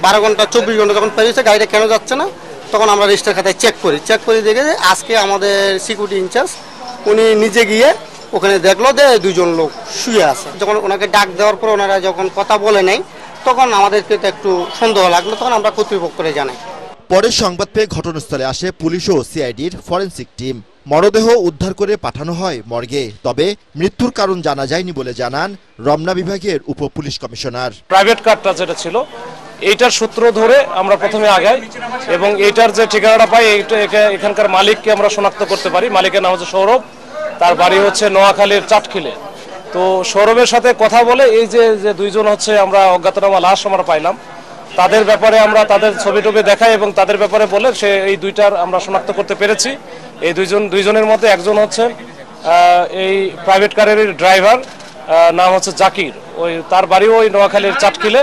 Speaker 21: 12 ঘন্টা 24 ঘন্টা যখন পেরিয়েছে, গাড়িটা কেন যাচ্ছে না, তখন আমরা রেজিস্টার খাতায় চেক করি দেখে যে আজকে আমাদের সিকিউরিটি ইনচার্জ উনি নিজে গিয়ে ওখানে দেখলো যে 2 জন লোক শুয়ে আছে। যখন ওনাকে ডাক দেওয়ার পর ওনারা যখন কথা বলে নেয়, তখন আমাদেরকে একটু সন্দেহ লাগলো, তখন আমরা কর্তৃপক্ষকে জানাই।
Speaker 20: পরে সংবাদ পেয়ে ঘটনাস্থলে আসে পুলিশ ও সিআইডির ফরেনসিক টিম। মরদেহ উদ্ধার করে পাঠানো হয় মর্গে। তবে মৃত্যুর কারণ জানা যায়নি বলে জানান রমনা বিভাগের উপ পুলিশ কমিশনার।
Speaker 22: প্রাইভেট কারটা যেটা ছিল, এইটার সূত্র ধরে আমরা প্রথমে আগাই এবং এইটার যে ঠিকানাটা পাই, এখানকার মালিককে আমরা শনাক্ত করতে পারি। মালিকের নাম হচ্ছে সৌরভ, তার বাড়ি হচ্ছে নোয়াখালীর চাটখিলে। তো সৌরভের সাথে কথা বলে এই যে 2 জন হচ্ছে আমরা অজ্ঞাতনামা লাশ আমরা পাইলাম, তাদের ব্যাপারে আমরা তাদের ছবি টবি দেখাই এবং তাদের ব্যাপারে বলে এই 2টার আমরা শনাক্ত করতে পেরেছি। এই 2 জনের মধ্যে একজন হচ্ছে এই প্রাইভেট কারের ড্রাইভার, নাম হচ্ছে জাকির, তার বাড়িও ওই নোয়াখালীর চাটখিলে।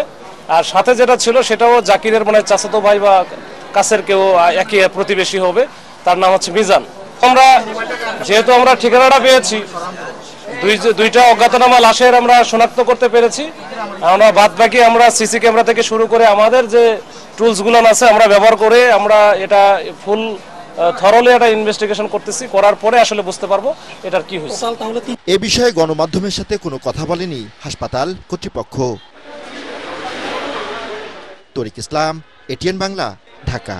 Speaker 22: আর সাথে যেটা ছিল সেটাও জাকিরের মানে চাচাতো ভাই বা কাছের কেউ, একই প্রতিবেশী হবে, তার নাম হচ্ছে মিজান। যেহেতু আমরা ঠিকানাটা পেয়েছি, 2টা অজ্ঞাতনামা লাশের আমরা শনাক্ত করতে পেরেছি। আমরা বাদ বাকি আমরা সিসি ক্যামেরা থেকে শুরু করে আমাদের যে টুলসগুলো আছে আমরা ব্যবহার করে আমরা এটা ফুল থরলি একটা ইনভেস্টিগেশন করতেছি। করার পরে আসলে বুঝতে পারবো এটার কি হয়েছে।
Speaker 20: এ বিষয়ে গণমাধ্যমের সাথে কোনো কথা বলেনি হাসপাতাল কর্তৃপক্ষ। তরিক ইসলাম, এটিএন বাংলা, ঢাকা।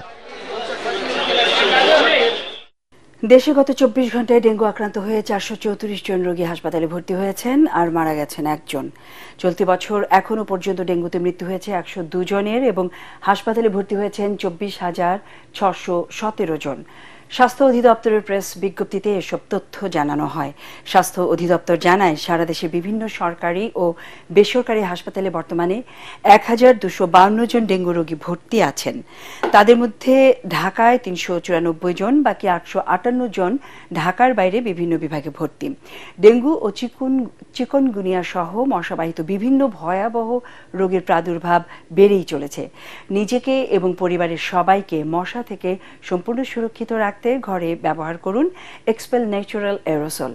Speaker 1: দেশে গত 24 ঘন্টায় ডেঙ্গু আক্রান্ত হয়ে 434 জন রোগী হাসপাতালে ভর্তি হয়েছেন আর মারা গেছেন 1 জন। চলতি বছর এখনো পর্যন্ত ডেঙ্গুতে মৃত্যু হয়েছে 102 জনের এবং হাসপাতালে ভর্তি হয়েছেন 24,617 জন। স্বাস্থ্য অধিদপ্তরের প্রেস বিজ্ঞপ্তিতে এসব তথ্য জানানো হয়। স্বাস্থ্য অধিদপ্তর জানায়, সারা দেশে বিভিন্ন সরকারি ও বেসরকারি হাসপাতালে বর্তমানে 1252 জন ডেঙ্গু রোগী ভর্তি আছেন। তাদের মধ্যে ঢাকায় 394 জন, বাকি 858 জন ঢাকার বাইরে বিভিন্ন বিভাগে ভর্তি। ডেঙ্গু ও চিকনগুনিয়া সহ মশাবাহিত বিভিন্ন ভয়াবহ রোগের প্রাদুর্ভাব বেড়েই চলেছে। নিজেকে এবং পরিবারের সবাইকে মশা থেকে সম্পূর্ণ সুরক্ষিত রাখতে ঘরে ব্যবহার করুন এক্সপেল ন্যাচারাল এরোসল,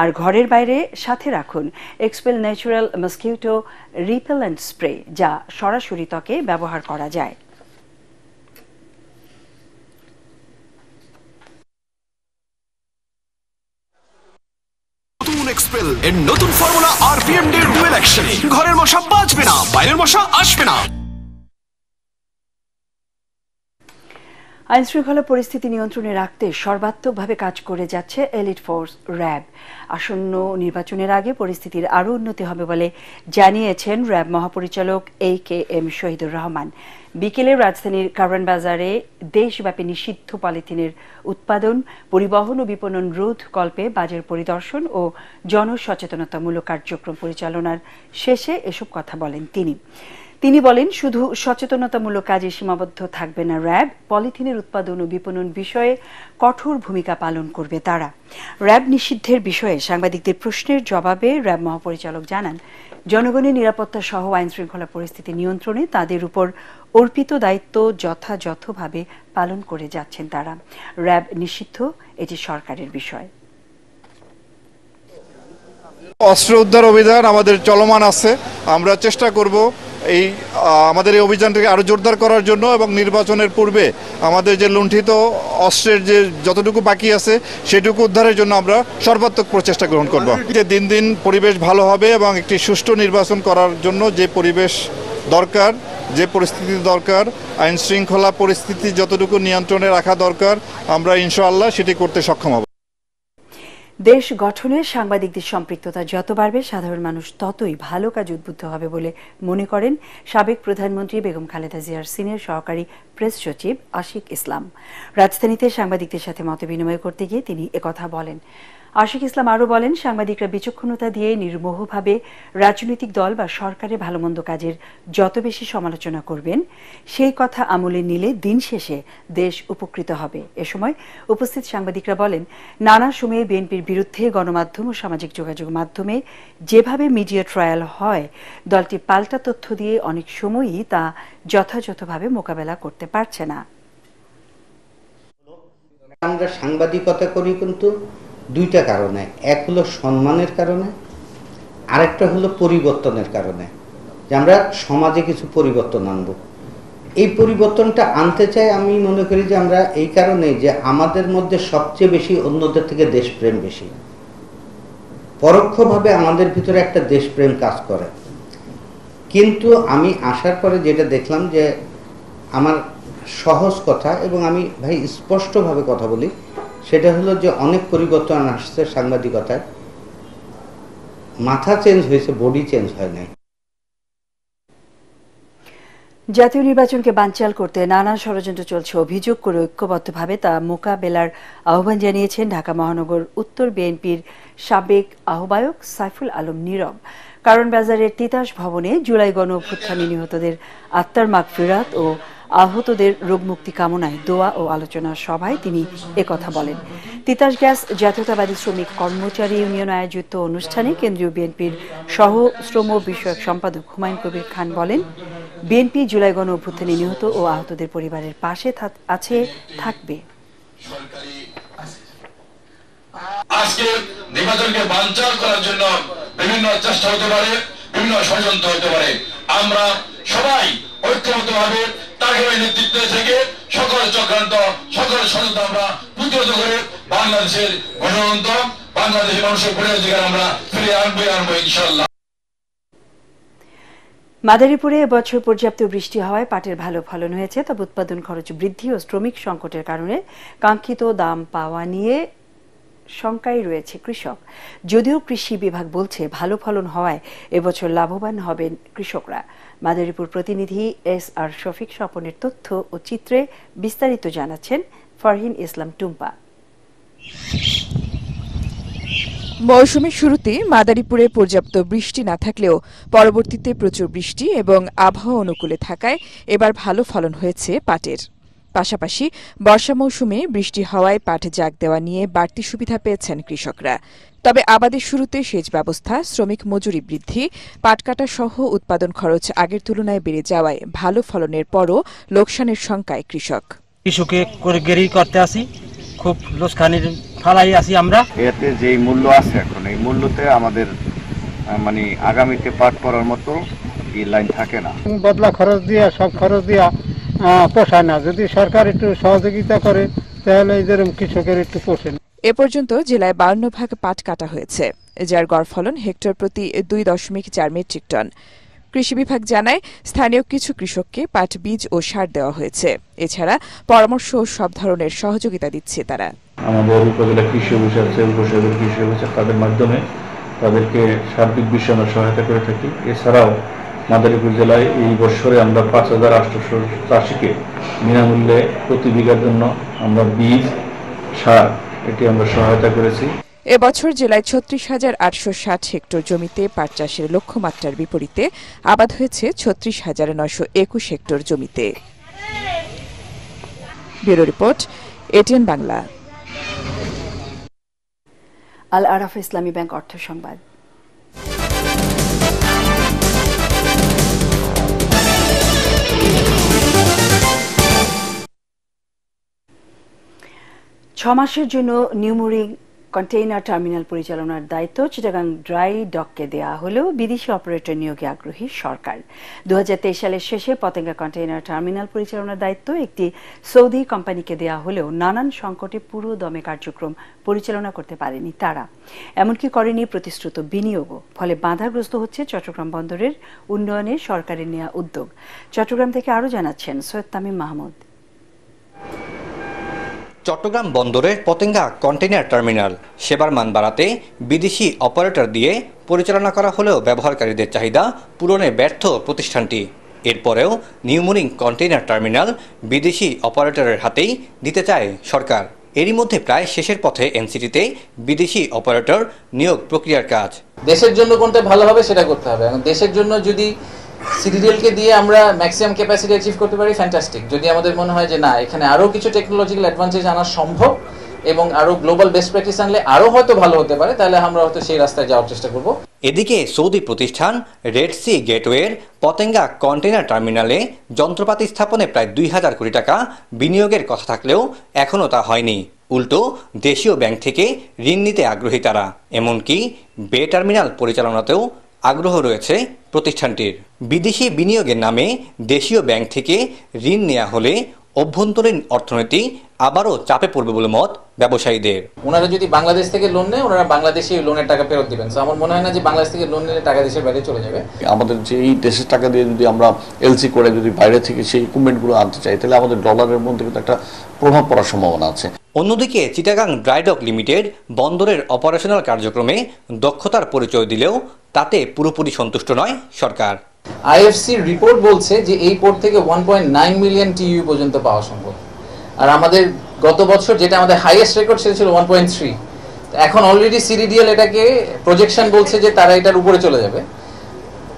Speaker 1: আর ঘরের বাইরে সাথে রাখুন expel natural mosquito repellent spray, যা সরাসরি ত্বকে ব্যবহার করা যায়।
Speaker 2: এক্সপেল এর নতুন formula RPM day dual action. ঘরের মশা বাঁচবে না, বাইরের মশা আসবে না।
Speaker 1: আইন শৃঙ্খলা পরিস্থিতি নিয়ন্ত্রণে রাখতে সর্বাত্মকভাবে কাজ করে যাচ্ছে এলিট ফোর্স র্যাব। আসন্ন নির্বাচনের আগে পরিস্থিতির আরও উন্নতি হবে বলে জানিয়েছেন র্যাব মহাপরিচালক AKM শহীদুর রহমান। বিকেলে রাজধানীর কারওয়ান বাজারে দেশব্যাপী নিষিদ্ধ পলিথিনের উৎপাদন, পরিবহন ও বিপণন রোধ কল্পে বাজার পরিদর্শন ও জনসচেতনতামূলক কার্যক্রম পরিচালনার শেষে এসব কথা বলেন তিনি বলেন, শুধু সচেতনতামূলক কাজে সীমাবদ্ধ থাকবে না র্যাব, পলিথিনের উৎপাদন ও বিপণন বিষয়ে কঠোর ভূমিকা পালন করবে তারা। র্যাব নিষিদ্ধের বিষয়ে সাংবাদিকদের প্রশ্নের জবাবে র্যাব মহাপরিচালক জানান, জনগণের নিরাপত্তা সহ আইন শৃঙ্খলা পরিস্থিতি নিয়ন্ত্রণে তাদের উপর অর্পিত দায়িত্ব যথাযথভাবে পালন করে যাচ্ছেন তারা। র্যাব নিষিদ্ধ এটি সরকারের বিষয়।
Speaker 4: অস্ত্র উদ্ধার অভিযান আমাদের চলমান আছে। আমরা চেষ্টা করব এই আমাদের এই অভিযানটাকে আরো জোরদার করার জন্য এবং নির্বাচনের পূর্বে আমাদের যে লুণ্ঠিত অস্ত্রের যে যতটুকু বাকি আছে সেটুকু উদ্ধারের জন্য আমরা সর্বাত্মক প্রচেষ্টা গ্রহণ করব। যে দিন দিন পরিবেশ ভালো হবে এবং একটি সুষ্ঠু নির্বাচন করার জন্য যে পরিবেশ দরকার, যে পরিস্থিতি দরকার, আইন শৃঙ্খলা পরিস্থিতি যতটুকু নিয়ন্ত্রণে রাখা দরকার, আমরা ইনশাআল্লাহ সেটি করতে সক্ষম হব।
Speaker 1: দেশ গঠনে সাংবাদিকদের সম্পৃক্ততা যত বাড়বে, সাধারণ মানুষ ততই ভালো কাজ উদ্বুদ্ধ হবে বলে মনে করেন সাবেক প্রধানমন্ত্রী বেগম খালেদা জিয়ার সিনিয়র সহকারী প্রেস সচিব আশিক ইসলাম। রাজধানীতে সাংবাদিকদের সাথে মতবিনিময় করতে গিয়ে তিনি একথা বলেন। আশিক ইসলাম আরও বলেন, সাংবাদিকরা বিচক্ষণতা দিয়ে নির্মোহভাবে রাজনৈতিক দল বা সরকারের ভালোমন্দ কাজের যত বেশি সমালোচনা করবেন, সেই কথা আমলে নিলে দিন শেষে দেশ উপকৃত হবে। এ সময় উপস্থিত সাংবাদিকরা বলেন, নানা সময়ে বিএনপির বিরুদ্ধে গণমাধ্যম ও সামাজিক যোগাযোগ মাধ্যমে যেভাবে মিডিয়া ট্রায়াল হয়, দলটি পাল্টা তথ্য দিয়ে অনেক সময়ই তা যথাযথভাবে মোকাবেলা করতে পারছে না।
Speaker 23: আমরা সাংবাদিকতা করি কিন্তু দুইটা কারণে, এক হলো সম্মানের কারণে, আরেকটা হলো পরিবর্তনের কারণে, যে আমরা সমাজে কিছু পরিবর্তন আনবো। এই পরিবর্তনটা আনতে চাই আমি মনে করি যে আমরা এই কারণে যে আমাদের মধ্যে সবচেয়ে বেশি অন্যদের থেকে দেশপ্রেম বেশি, পরোক্ষভাবে আমাদের ভিতরে একটা দেশপ্রেম কাজ করে। কিন্তু আমি আসার পরে যেটা দেখলাম যে আমার সহজ কথা, এবং আমি ভাই স্পষ্টভাবে কথা বলি, সেটা হলো যে অনেক পরিবর্তন আসছে সাংবাদিকতায়, মাথা চেঞ্জ হয়েছে, বডি চেঞ্জ হয় নাই।
Speaker 1: জাতীয় নির্বাচনকে বানচাল করতে নানা ষড়যন্ত্র চলছে অভিযোগ করে ঐক্যবদ্ধভাবে তা মোকাবেলার আহ্বান জানিয়েছেন ঢাকা মহানগর উত্তর বিএনপির সাবেক আহ্বায়ক সাইফুল আলম নীরব। কারওয়ান বাজারের তিতাস ভবনে জুলাই গণ অভ্যুত্থানে নিহতদের আত্মার মাগফিরাত ও আহতদের রোগমুক্তি কামনায় দোয়া ও আলোচনা সভায় তিনি একথা বলেন। তিতাস গ্যাস জাতীয়তাবাদী শ্রমিক কর্মচারী ইউনিয়ন আয়োজিত অনুষ্ঠানে কেন্দ্রীয় বিএনপির সহ শ্রম বিষয়ক সম্পাদক হুমায়ুন কবির খান বলেন, বিএনপি জুলাই গণ অভ্যুত্থানে নিহত ও আহতদের পরিবারের পাশে আছে, থাকবে।
Speaker 24: আজকে নির্বাচনকে বানচাল করার জন্য বিভিন্ন চেষ্টা হতে পারে, বিভিন্ন ষড়যন্ত্র হতে পারে। আমরা সবাই ঐক্যবদ্ধভাবে তাকে নেতৃত্ব থেকে সকল চক্রান্ত, সকল ষড়যন্ত্র আমরা প্রতিহত করে বাংলাদেশের গণতন্ত্র, বাংলাদেশের মানুষের পরিচয় আমরা ফিরে আনবো ইনশাআল্লাহ।
Speaker 1: মাদারীপুরে এবছর পর্যাপ্ত বৃষ্টি হওয়ায় পাটের ভালো ফলন হয়েছে, তবে উৎপাদন খরচ বৃদ্ধি ও শ্রমিক সংকটের কারণে কাঙ্ক্ষিত দাম পাওয়া নিয়ে শঙ্কায় রয়েছে কৃষক। যদিও কৃষি বিভাগ বলছে ভালো ফলন হওয়ায় এবছর লাভবান হবেন কৃষকরা। মাদারীপুর প্রতিনিধি SR শফিক স্বপনের তথ্য ও চিত্রে বিস্তারিত জানাচ্ছেন ফারহিন ইসলাম টুম্পা।
Speaker 25: মৌসুমের শুরুতে মাদারীপুরে পর্যাপ্ত বৃষ্টি না থাকলেও পরবর্তীতে প্রচুর বৃষ্টি এবং আবহাওয়া অনুকূলে থাকায় এবার ভালো ফলন হয়েছে পাটের। পাশাপাশি বর্ষা মৌসুমে বৃষ্টি হওয়ায় পাট জাগ দেওয়া নিয়ে বাড়তি সুবিধা পেয়েছেন কৃষকরা। তবে আবাদের শুরুতে সেচ ব্যবস্থা, শ্রমিক মজুরি বৃদ্ধি, পাট কাটা সহ উৎপাদন খরচ আগের তুলনায় বেড়ে যাওয়ায় ভালো ফলনের পরও লোকসানের শঙ্কায় কৃষক।
Speaker 26: কৃষকে করতে আসি, খুব লোকসানের ফালাই আছি আমরা।
Speaker 27: এতে যে মূল্য আছে এখন, এই মূল্যতে আমাদের মানে আগামীতে পাট করার মতো এই লাইন থাকে না।
Speaker 28: বদলা খরচ দিয়া, সব খরচ দিয়া পোষায় না। যদি সরকার একটু সহযোগিতা করে তাহলে এদের কৃষকের একটু পোষে।
Speaker 25: এ পর্যন্ত জেলায় 52 ভাগ পাট কাটা হয়েছে, যার গড় ফলন হেক্টর প্রতি 2.4 মেট্রিক টন। কৃষি বিভাগ জানায়, স্থানীয় কিছু কৃষককে পাট বীজ ও সার দেওয়া হয়েছে। এছাড়া পরামর্শ ও সব ধরনের সহযোগিতা দিচ্ছে তারা।
Speaker 3: আমাদের উপজেলা কৃষি অফিস আছে, উপজেলা কৃষি অফিস আছে, তাদের মাধ্যমে তাদেরকে সার্বিক বিষয়ে আমরা সহায়তা করে থাকি। এছাড়াও মাদারীপুর জেলায় এই বছরে আমরা 5,800 চাষিকে বিনামূল্যে প্রতি বিঘার জন্য আমরা বীজ, সার এটি আমরা সহায়তা করেছি।
Speaker 25: এবছর জেলায় 36,860 হেক্টর জমিতে পাট চাষের লক্ষ্যমাত্রার বিপরীতে আবাদ হয়েছে 36,921 হেক্টর জমিতে। Bureau report, ATN Bangla.
Speaker 1: Al Arafah Islami bank অর্থ সংবাদ। মাসের জন্য নিউমুরিং কন্টেইনার টার্মিনাল পরিচালনার দায়িত্ব চিটাগাং ড্রাই ডককে দেওয়া হলেও বিদেশি অপারেটর নিয়োগে আগ্রহী সরকার। 2023 সালের শেষে পতেঙ্গা কন্টেইনার টার্মিনাল পরিচালনার দায়িত্ব একটি সৌদি কোম্পানিকে দেওয়া হলেও নানান সংকটে পুরো দমে কার্যক্রম পরিচালনা করতে পারেনি তারা, এমনকি করেনি প্রতিশ্রুত বিনিয়োগও। ফলে বাধাগ্রস্ত হচ্ছে চট্টগ্রাম বন্দরের উন্নয়নে সরকারের নেওয়া উদ্যোগ। চট্টগ্রাম থেকে আরও জানাচ্ছেন সৈয়দ তামিম মাহমুদ।
Speaker 5: চট্টগ্রাম বন্দরের পতেঙ্গা কন্টেইনার টার্মিনাল সেবার মান বাড়াতে বিদেশি অপারেটর দিয়ে পরিচালনা করা হলেও ব্যবহারকারীদের চাহিদা পূরণে ব্যর্থ প্রতিষ্ঠানটি। এরপরেও নিউমুরিং কন্টেইনার টার্মিনাল বিদেশি অপারেটরের হাতেই দিতে চায় সরকার। এরই মধ্যে প্রায় শেষের পথে এনসিটিতে বিদেশি অপারেটর নিয়োগ প্রক্রিয়ার কাজ।
Speaker 6: দেশের জন্য কোনটা ভালো হবে সেটা করতে হবে, এবং দেশের জন্য যদি সিডিডিএলকে দিয়ে আমরা ম্যাক্সিমাম ক্যাপাসিটি অ্যাচিভ করতে পারি, ফ্যান্টাস্টিক। যদি আমাদের মনে হয় যে না, এখানে আরও কিছু টেকনোলজিক্যাল অ্যাডভান্টেজ আনা সম্ভব এবং আরও গ্লোবাল বেস্ট প্র্যাকটিস আনলে আরও হয়তো ভালো হতে পারে, তাহলে আমরা হয়তো সেই রাস্তায় যাওয়ার চেষ্টা করব।
Speaker 5: এদিকে সৌদি প্রতিষ্ঠান রেড সি গেটওয়ের পতেঙ্গা কন্টেইনার টার্মিনালে যন্ত্রপাতি স্থাপনে প্রায় 2,000 কোটি টাকা বিনিয়োগের কথা থাকলেও এখনও তা হয়নি। উল্টো দেশীয় ব্যাংক থেকে ঋণ নিতে আগ্রহী তারা, এমনকি বে টার্মিনাল পরিচালনাতেও আগ্রহ রয়েছে প্রতিষ্ঠানটির। বিদেশি বিনিয়োগের নামে দেশীয় ব্যাংক থেকে ঋণ নেওয়া হলে অভ্যন্তরীণ অর্থনীতি আবারও চাপে পড়বে বলে মত ব্যবসায়ীদের।
Speaker 6: ওনারা যদি বাংলাদেশ থেকে লোন নেয়, ওনারা বাংলাদেশি লোনের টাকা ফেরত দিবেন। আমার মনে হয় না যে বাংলাদেশ থেকে লোন নিলে টাকা দেশের বাইরে চলে যাবে।
Speaker 7: আমাদের যে এই দেশের টাকা দিয়ে যদি আমরা এলসি করে যদি বাইরে থেকে সেই ইকুইপমেন্টগুলো আনতে চাই, তাহলে আমাদের ডলারের মধ্যে কিন্তু একটা প্রভাব পড়ার সম্ভাবনা আছে।
Speaker 5: অন্যদিকে চিটাগাং ড্রাইডক লিমিটেড বন্দরের অপারেশনাল কার্যক্রমে দক্ষতার পরিচয় দিলেও তাতে পুরোপুরি সন্তুষ্ট নয় সরকার।
Speaker 6: আইএফসির রিপোর্ট বলছে যে এই পোর্ট থেকে 1.9 মিলিয়ন টিইউ পর্যন্ত পাওয়া সম্ভব, আর আমাদের গত বছর যেটা আমাদের হাইয়েস্ট রেকর্ড সেটা ছিল 1.3। এখন অলরেডি সিডিডিএল এটাকে প্রজেকশন বলছে যে তারা এটার উপরে চলে যাবে।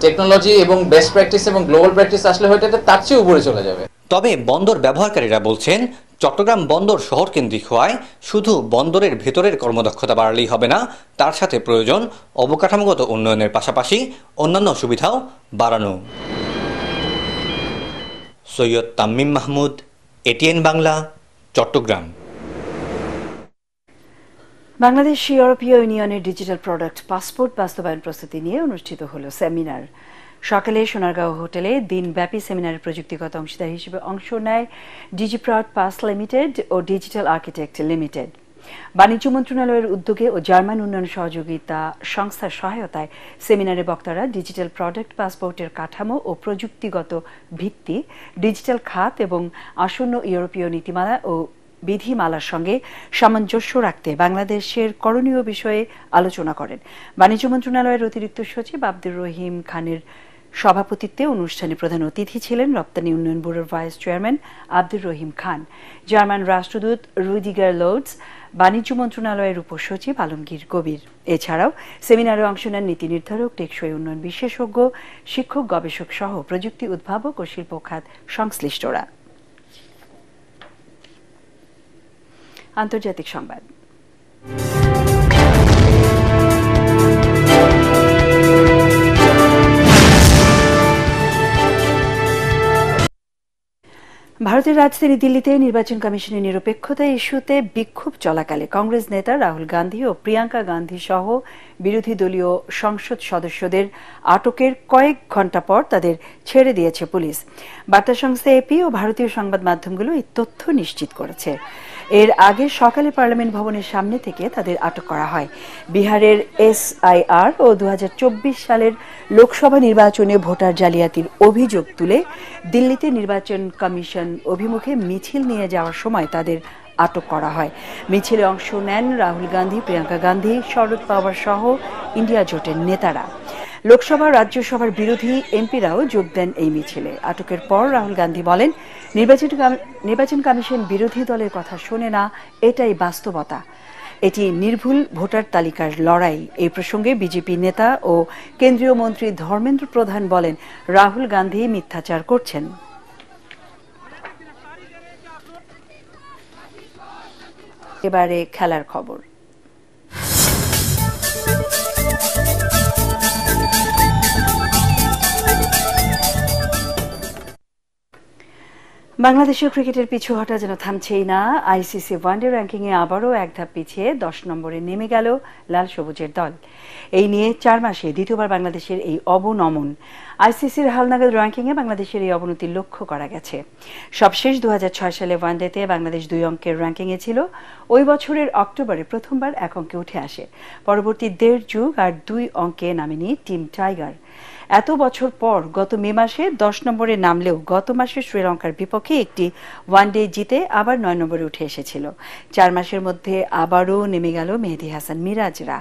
Speaker 6: টেকনোলজি এবং বেস্ট প্র্যাকটিস এবং গ্লোবাল প্র্যাকটিস আসলে হয়তো তার চেয়ে উপরে চলে যাবে।
Speaker 5: তবে বন্দর ব্যবহারকারীরা বলছেন, চট্টগ্রাম বন্দর শহর কেন্দ্রিক হওয়ায় শুধু বন্দরের ভেতরের কর্মদক্ষতা বাড়ালেই হবে না, তার সাথে প্রয়োজন অবকাঠামোগত উন্নয়নের পাশাপাশি অন্যান্য সুবিধাও বাড়ানো। সৈয়দ তামিম মাহমুদ, এটিএন বাংলা, চট্টগ্রাম।
Speaker 1: বাংলাদেশ ইউরোপীয় ইউনিয়নের ডিজিটাল প্রোডাক্ট পাসপোর্ট বাস্তবায়ন প্রস্তুতি নিয়ে অনুষ্ঠিত হলো সেমিনার। সকালে সোনারগাঁও হোটেলে দিনব্যাপী সেমিনারের প্রযুক্তিগত অংশীদার হিসেবে অংশ নেয় ডিজিপ্রড পাস লিমিটেড ও ডিজিটাল আর্কিটেক্ট লিমিটেড। বাণিজ্য মন্ত্রণালয়ের উদ্যোগে ও জার্মান উন্নয়ন সহযোগিতা সংস্থার সহায়তায় সেমিনারে বক্তারা ডিজিটাল প্রোডাক্ট পাসপোর্টের কাঠামো ও প্রযুক্তিগত ভিত্তি, ডিজিটাল খাত এবং আসন্ন ইউরোপীয় নীতিমালা ও বিধিমালার সঙ্গে সামঞ্জস্য রাখতে বাংলাদেশের করণীয় বিষয়ে আলোচনা করেন। বাণিজ্য মন্ত্রণালয়ের অতিরিক্ত সচিব আব্দুর রহিম খানের সভাপতিত্বে অনুষ্ঠানে প্রধান অতিথি ছিলেন রপ্তানি উন্নয়ন ব্যুরোর ভাইস চেয়ারম্যান আব্দুর রহিম খান, জার্মান রাষ্ট্রদূত রুডিগার লোডস, বাণিজ্য মন্ত্রণালয়ের উপসচিব আলমগীর কবির। এছাড়াও সেমিনারে অংশ নেন নীতি নির্ধারক, টেকসই উন্নয়ন বিশেষজ্ঞ, শিক্ষক, গবেষক সহ প্রযুক্তি উদ্ভাবক ও শিল্প খাত সংশ্লিষ্টরা। আন্তর্জাতিক সংবাদ। ভারতের রাজধানী দিল্লিতে নির্বাচন কমিশনের নিরপেক্ষতা ইস্যুতে বিক্ষোভ চলাকালে কংগ্রেস নেতা রাহুল গান্ধী ও প্রিয়াঙ্কা গান্ধী সহ বিরোধী দলীয় সংসদ সদস্যদের আটকের কয়েক ঘণ্টা পর তাদের ছেড়ে দিয়েছে পুলিশ। বার্তা সংস্থা এপি ও ভারতীয় সংবাদ মাধ্যমগুলো এই তথ্য নিশ্চিত করেছে। এর আগে সকালে পার্লামেন্ট ভবনের সামনে থেকে তাদের আটক করা হয়। বিহারের SIR ও 2024 সালের লোকসভা নির্বাচনে ভোটার জালিয়াতির অভিযোগ তুলে দিল্লিতে নির্বাচন কমিশন অভিমুখে মিছিল নিয়ে যাওয়ার সময় তাদের আটক করা হয়। মিছিলে অংশ নেন রাহুল গান্ধী, প্রিয়াঙ্কা গান্ধী, শরদ পাওয়ার সহ ইন্ডিয়া জোটের নেতারা। লোকসভা রাজ্যসভার বিরোধী এমপিরাও যোগ দেন এই মিছিলে। আটকের পর রাহুল গান্ধী বলেন, নির্বাচন কমিশন বিরোধী দলের কথা শোনে না, এটাই বাস্তবতা। এটি নির্ভুল ভোটার তালিকার লড়াই। এই প্রসঙ্গে বিজেপি নেতা ও কেন্দ্রীয় মন্ত্রী ধর্মেন্দ্র প্রধান বলেন, রাহুল গান্ধী মিথ্যাচার করছেন। এবারে খেলার খবর। বাংলাদেশের ক্রিকেটের পিছু হটা যেন থামছেই না। আইসিসি ওয়ানডে র্যাঙ্কিংয়ে আবারও এক ধাপ পিছিয়ে 10 নম্বরে নেমে গেল লাল সবুজের দল। এই নিয়ে 4 মাসে দ্বিতীয়বার বাংলাদেশের এই অবনমন। আইসিসির হালনাগাদ র্যাঙ্কিংয়ে বাংলাদেশের এই অবনতি লক্ষ্য করা গেছে। সবশেষ 2006 সালে ওয়ানডেতে বাংলাদেশ 2 অঙ্কের র্যাঙ্কিংয়ে ছিল। ওই বছরের অক্টোবরে প্রথমবার 1 অঙ্কে উঠে আসে। পরবর্তী 1.5 যুগ আর 2 অঙ্কে নামেনি টিম টাইগার। এত বছর পর গত মে মাসে 10 নম্বরে নামলেও গত মাসে শ্রীলঙ্কার বিপক্ষে একটি ওয়ানডে জিতে আবার 9 নম্বরে উঠে এসেছিল। 4 মাসের মধ্যে আবারও নেমে গেল মেহেদী হাসান মিরাজরা।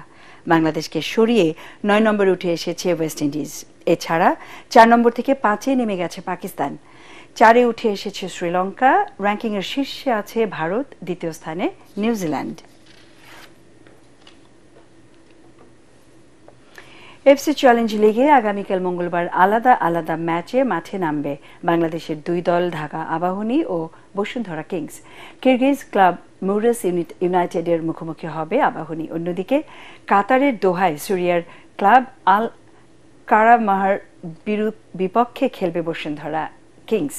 Speaker 1: বাংলাদেশকে সরিয়ে 9 নম্বরে উঠে এসেছে ওয়েস্ট ইন্ডিজ। এছাড়া 4 নম্বর থেকে 5-এ নেমে গেছে পাকিস্তান। 4-এ উঠে এসেছে শ্রীলঙ্কা। র্যাঙ্কিংয়ের শীর্ষে আছে ভারত, দ্বিতীয় স্থানে নিউজিল্যান্ড। এফসি চ্যালেঞ্জ লিগে আগামীকাল মঙ্গলবার আলাদা আলাদা ম্যাচে মাঠে নামবে বাংলাদেশের 2 দল, ঢাকা আবাহনী ও বসুন্ধরা কিংস। কিরগিজ ক্লাব মুরাস ইউনাইটেডের মুখোমুখি হবে আবাহনী। অন্যদিকে কাতারের দোহায় সিরিয়ার ক্লাব আল কারামাহার বিপক্ষে খেলবে বসুন্ধরা কিংস।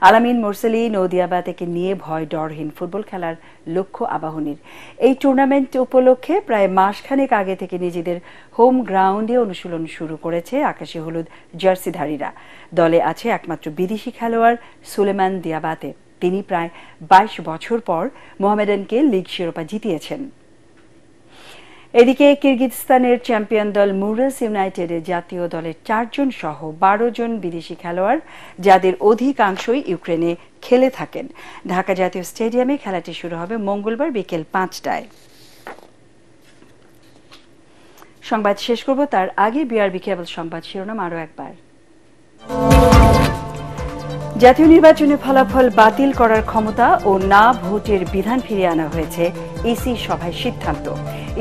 Speaker 1: আলামিন মোরসেলি নদিয়াবাতেকে নিয়ে ভয় ডরহীন ফুটবল খেলার লক্ষ্য আবাহনীর। এই টুর্নামেন্ট উপলক্ষে প্রায় মাসখানেক আগে থেকে নিজেদের হোম গ্রাউন্ডে অনুশীলন শুরু করেছে আকাশি হলুদ জার্সিধারীরা। দলে আছে একমাত্র বিদেশি খেলোয়াড় সুলেমান দিয়াবাতে। তিনি প্রায় 22 বছর পর মোহামেডানকে লিগ শিরোপা জিতিয়েছেন। এদিকে কিরগিজস্তানের চ্যাম্পিয়ন দল মুরাস ইউনাইটেডের জাতীয় দলের 4 জন সহ 12 জন বিদেশি খেলোয়াড়, যাদের অধিকাংশই ইউক্রেনে খেলে থাকেন। ঢাকা জাতীয় স্টেডিয়ামে খেলাটি শুরু হবে মঙ্গলবার বিকেল 5টায়। সংবাদ শেষ করব তার আগে বিআরবি কেবল সংবাদ শিরোনাম আরও একবার। জাতীয় নির্বাচনে ফলাফল বাতিল করার ক্ষমতা ও না ভোটের বিধান ফিরিয়ে আনা হয়েছে ইসি সভায় সিদ্ধান্ত।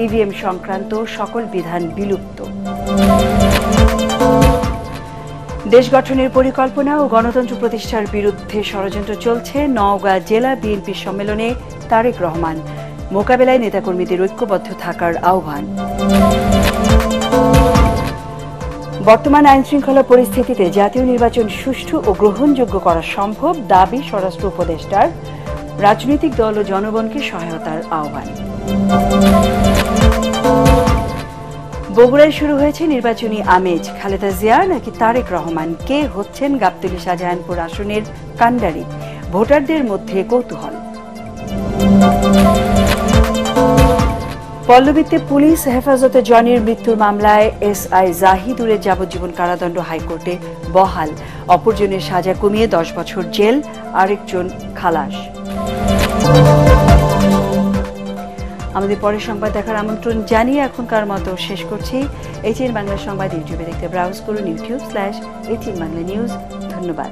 Speaker 1: ইভিএম সংক্রান্ত সকল বিধান বিলুপ্ত। দেশ গঠনের পরিকল্পনা ও গণতন্ত্র প্রতিষ্ঠার বিরুদ্ধে ষড়যন্ত্র চলছে। নওগাঁ জেলা বিএনপি সম্মেলনে তারেক রহমান। মোকাবেলায় নেতাকর্মীদের ঐক্যবদ্ধ থাকার আহ্বান। বর্তমান আইনশৃঙ্খলা পরিস্থিতিতে জাতীয় নির্বাচন সুষ্ঠু ও গ্রহণযোগ্য করা সম্ভব, দাবি স্বরাষ্ট্র উপদেষ্টার। রাজনৈতিক দল ও জনগণকে সহায়তার আহ্বান। বগুড়ায় শুরু হয়েছে নির্বাচনী আমেজ। খালেদা জিয়া নাকি তারেক রহমান, কে হচ্ছেন গাবতলী শাহজাহানপুর আসনের কান্ডারি? ভোটারদের মধ্যে কৌতূহল। পল্লবীতে পুলিশ হেফাজতে জনির মৃত্যুর মামলায় SI জাহিদুরের যাবজ্জীবন কারাদণ্ড হাইকোর্টে বহাল। অপরজনের সাজা কমিয়ে 10 বছর জেল, আরেকজন খালাস। আমাদের পরের সংবাদ দেখার আমন্ত্রণ জানিয়ে এখনকার মতো শেষ করছি। ATN বাংলা সংবাদ ইউটিউবে দেখতে ব্রাউজ করুন youtube/ATN বাংলা নিউজ। ধন্যবাদ।